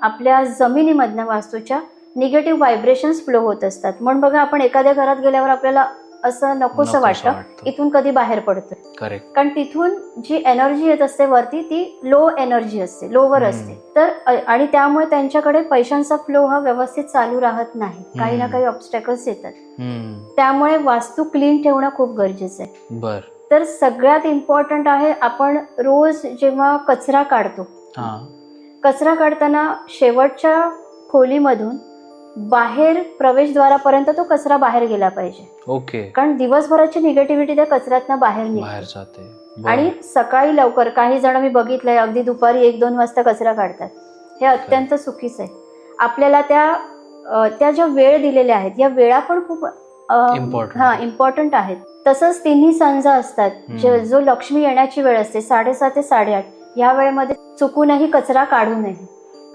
आपल्या जमिनीमधनं वास्तूच्या negative vibrations flow होत असतात. म्हणून बघा, आपण एखाद्या घरात गेल्यावर आपल्याला असं नकोसं वाटतं, इथून कधी बाहेर पडतं. करेक्ट. कारण तिथून जी एनर्जी येत असते वरती ती लो एनर्जी असते, लोवर असते. तर आणि त्यामुळे त्यांच्याकडे पैशांचा फ्लो हा व्यवस्थित चालू राहत नाही, काही ना काही ऑब्स्टॅकल्स येतात. त्यामुळे वास्तू क्लीन ठेवणं खूप गरजेचं आहे. बर. तर सगळ्यात इम्पॉर्टंट आहे, आपण रोज जेव्हा कचरा काढतो, कचरा काढताना शेवटच्या खोलीमधून बाहेर प्रवेशद्वारापर्यंत तो कचरा बाहेर गेला पाहिजे. ओके. कारण दिवसभराची निगेटिव्हिटी त्या कचऱ्यातनं बाहेर जाते. आणि सकाळी लवकर, काही जण मी बघितलंय अगदी दुपारी 1-2 वाजता कचरा काढतात. हे अत्यंत चुकीचं आहे. आपल्याला त्या ज्या वेळ दिलेल्या आहेत, या वेळा पण खूप इम्पॉर्टंट आहेत. तसंच तिन्ही संजा असतात, जो लक्ष्मी येण्याची वेळ असते 7:30 ते 8:30, या वेळेमध्ये चुकूनही कचरा काढू नये.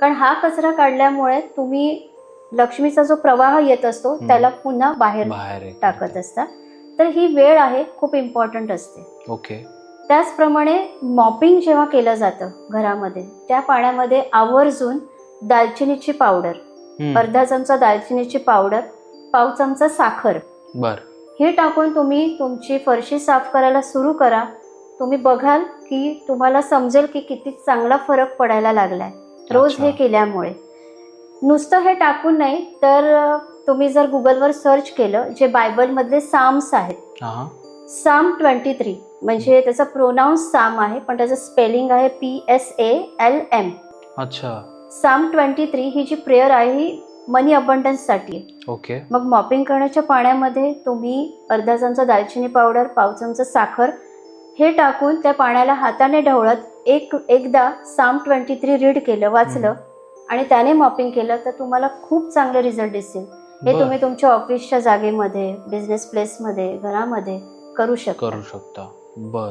कारण हा कचरा काढल्यामुळे तुम्ही लक्ष्मीचा जो प्रवाह येत असतो त्याला पुन्हा बाहेर टाकत असता. तर ही वेळ आहे, खूप इम्पॉर्टंट असते. ओके. त्याचप्रमाणे मॉपिंग जेव्हा केलं जातं घरामध्ये, त्या पाण्यामध्ये आवर्जून दालचिनीची पावडर, अर्धा चमचा दालचिनीची पावडर, पाव चमचा साखर, हे टाकून तुम्ही तुमची फरशी साफ करायला सुरू करा. तुम्ही बघाल की तुम्हाला समजेल की किती चांगला फरक पडायला लागलाय रोज हे केल्यामुळे. नुसतं हे टाकून नाही तर तुम्ही जर गुगलवर सर्च केलं, जे बायबलमधले साम्स आहेत, साम 23 म्हणजे त्याचा प्रोनाऊन्स साम आहे, पण त्याचं स्पेलिंग आहे PSALM. अच्छा. साम 23 ही जी प्रेयर आहे ही मनी अबंडन्स साठी आहे. ओके. मग मॉपिंग करण्याच्या पाण्यामध्ये तुम्ही अर्धा चमचा दालचिनी पावडर, पाव चमचा साखर हे टाकून त्या पाण्याला हाताने ढवळत एकदा साम 23 रीड केलं, वाचलं आणि त्याने मॉपिंग केलं तर तुम्हाला खूप चांगले रिझल्ट दिसतील. हे तुम्ही तुमच्या ऑफिसच्या जागेमध्ये, बिझनेस प्लेसमध्ये, घरामध्ये करू शकता. बर.